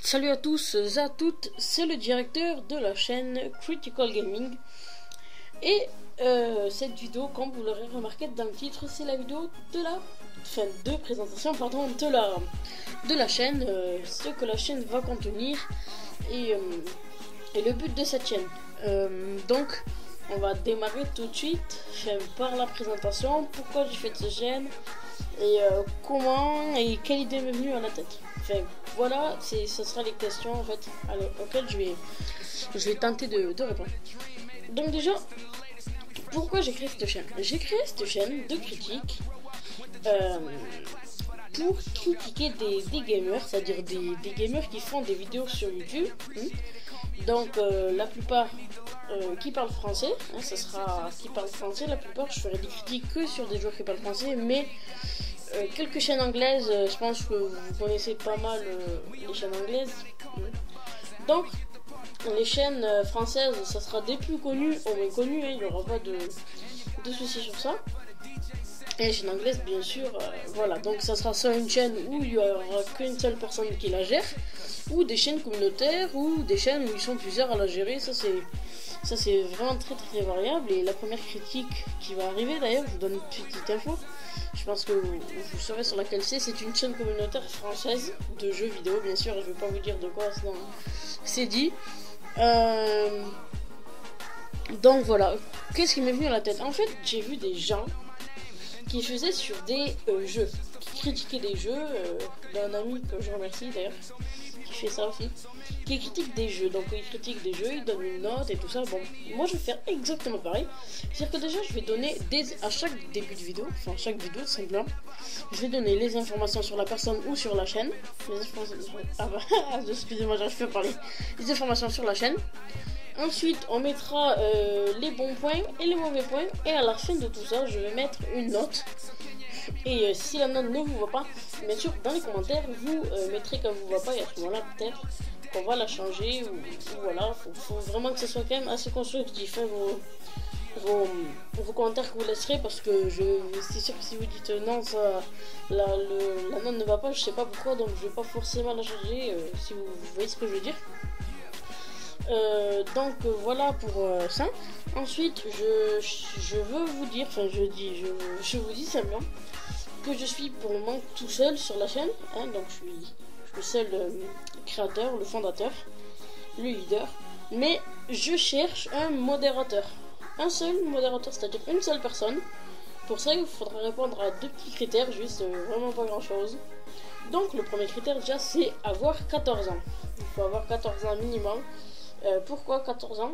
Salut à tous et à toutes, c'est le directeur de la chaîne Critical Gaming. Et cette vidéo, comme vous l'aurez remarqué dans le titre, c'est la vidéo de présentation de la chaîne, ce que la chaîne va contenir et le but de cette chaîne. Donc on va démarrer tout de suite par la présentation, pourquoi j'ai fait cette chaîne et comment et quelle idée m'est venue à la tête. Enfin voilà, ce sera les questions en fait auxquelles je vais tenter de répondre. Donc déjà, pourquoi j'ai créé cette chaîne? J'ai créé cette chaîne de critique pour critiquer des gamers, c'est-à-dire des gamers qui font des vidéos sur YouTube. Donc la plupart qui parlent français, ça sera qui parlent français. La plupart, je ferai des critiques que sur des joueurs qui parlent français, mais quelques chaînes anglaises, je pense que vous connaissez pas mal les chaînes anglaises. Donc les chaînes françaises, ça sera des plus connues au moins connues, il n'y aura pas de soucis sur ça. Et les chaînes anglaises, bien sûr, voilà. Donc ça sera soit une chaîne où il n'y aura qu'une seule personne qui la gère, ou des chaînes communautaires, ou des chaînes où ils sont plusieurs à la gérer. Ça c'est vraiment très variable. Et la première critique qui va arriver, d'ailleurs, je vous donne une petite info. Je pense que vous saurez sur laquelle c'est une chaîne communautaire française de jeux vidéo, bien sûr. Je ne vais pas vous dire de quoi c'est dit. Donc voilà, qu'est-ce qui m'est venu à la tête? En fait, j'ai vu des gens qui faisaient sur des jeux, qui critiquaient des jeux, d'un ami que je remercie d'ailleurs, qui fait ça aussi, qui critique des jeux. Donc il critique des jeux, il donne une note et tout ça. Bon, moi je vais faire exactement pareil. C'est-à-dire que déjà je vais donner à chaque début de vidéo, enfin chaque vidéo simplement, je vais donner les informations sur la personne ou sur la chaîne. Les informations, excusez-moi, j'arrive pas à parler. Les informations sur la chaîne. Ensuite, on mettra les bons points et les mauvais points. Et à la fin de tout ça, je vais mettre une note. Et si la note ne vous va pas, bien sûr, dans les commentaires, vous mettrez qu'elle vous va pas. Et à ce moment-là, peut-être qu'on va la changer. Ou voilà, faut vraiment que ce soit quand même assez constructif. Vos commentaires que vous laisserez. Parce que c'est sûr que si vous dites non, la note ne va pas, je sais pas pourquoi. Donc je vais pas forcément la changer. Si vous voyez ce que je veux dire. Donc voilà pour ça. Ensuite je veux vous dire, enfin je vous dis simplement que je suis pour le moment tout seul sur la chaîne, donc je suis le seul créateur, le fondateur, le leader, mais je cherche un modérateur, c'est-à-dire une seule personne. Pour ça il faudra répondre à deux petits critères, juste vraiment pas grand chose. Donc le premier critère déjà, c'est avoir 14 ans. Il faut avoir 14 ans minimum. Pourquoi 14 ans?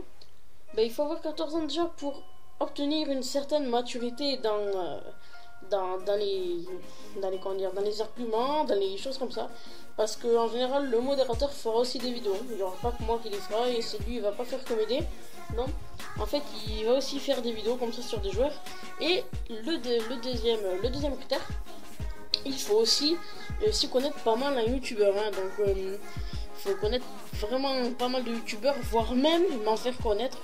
Il faut avoir 14 ans déjà pour obtenir une certaine maturité dans les arguments, dans les choses comme ça. Parce que en général, le modérateur fera aussi des vidéos. Il n'y aura pas que moi qui les fera, et c'est lui, il va pas faire que m'aider. Non, en fait, il va aussi faire des vidéos comme ça sur des joueurs. Et le deuxième critère, il faut aussi s'y connaître pas mal un youtubeur. Donc faut connaître vraiment pas mal de youtubeurs, voire même m'en faire connaître.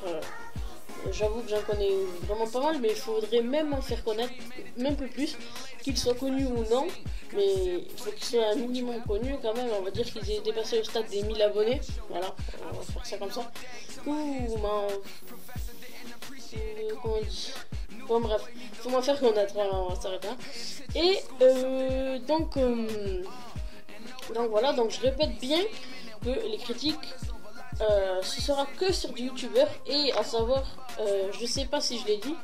J'avoue que j'en connais vraiment pas mal, mais il faudrait même m'en faire connaître même peu plus, qu'il soit connu ou non, mais il faut qu'il soit un minimum connu quand même. On va dire qu'ils aient dépassé le stade des 1000 abonnés, voilà, on va faire ça comme ça. Comment on dit? Bon bref, faut m'en faire connaître, on va s'arrêter. Et donc voilà, donc je répète bien que les critiques ce sera que sur des youtubeurs, et à savoir je sais pas si je l'ai dit,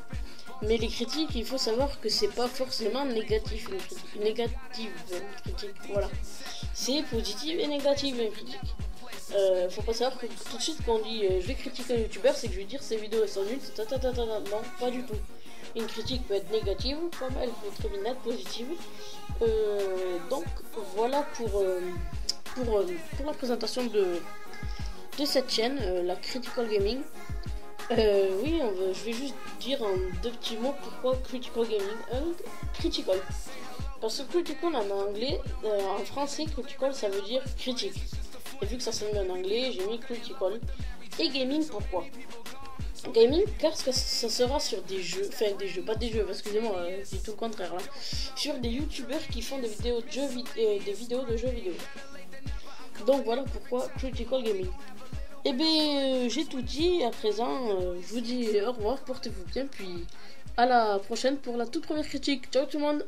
mais les critiques, il faut savoir que c'est pas forcément négatif. Une critique, voilà, c'est positive et négative une critique. Faut pas savoir que tout de suite quand on dit je vais critiquer un youtubeur, c'est que je vais dire ses vidéos elles sont nulles, non, pas du tout. Une critique peut être négative comme elle peut très bien être positive. Donc voilà pour la présentation de cette chaîne, la Critical Gaming. Oui, je vais juste dire en deux petits mots pourquoi Critical Gaming. Critical. Parce que Critical en anglais, en français, Critical ça veut dire critique. Et vu que ça s'est mis en anglais, j'ai mis Critical. Et Gaming, pourquoi? Gaming, car ça sera sur des jeux, excusez-moi, c'est tout le contraire là. Sur des youtubeurs qui font des vidéos de jeux vidéo. Donc voilà pourquoi Critical Gaming. Et bien j'ai tout dit à présent. Je vous dis au revoir, portez-vous bien, puis à la prochaine pour la toute première critique. Ciao tout le monde.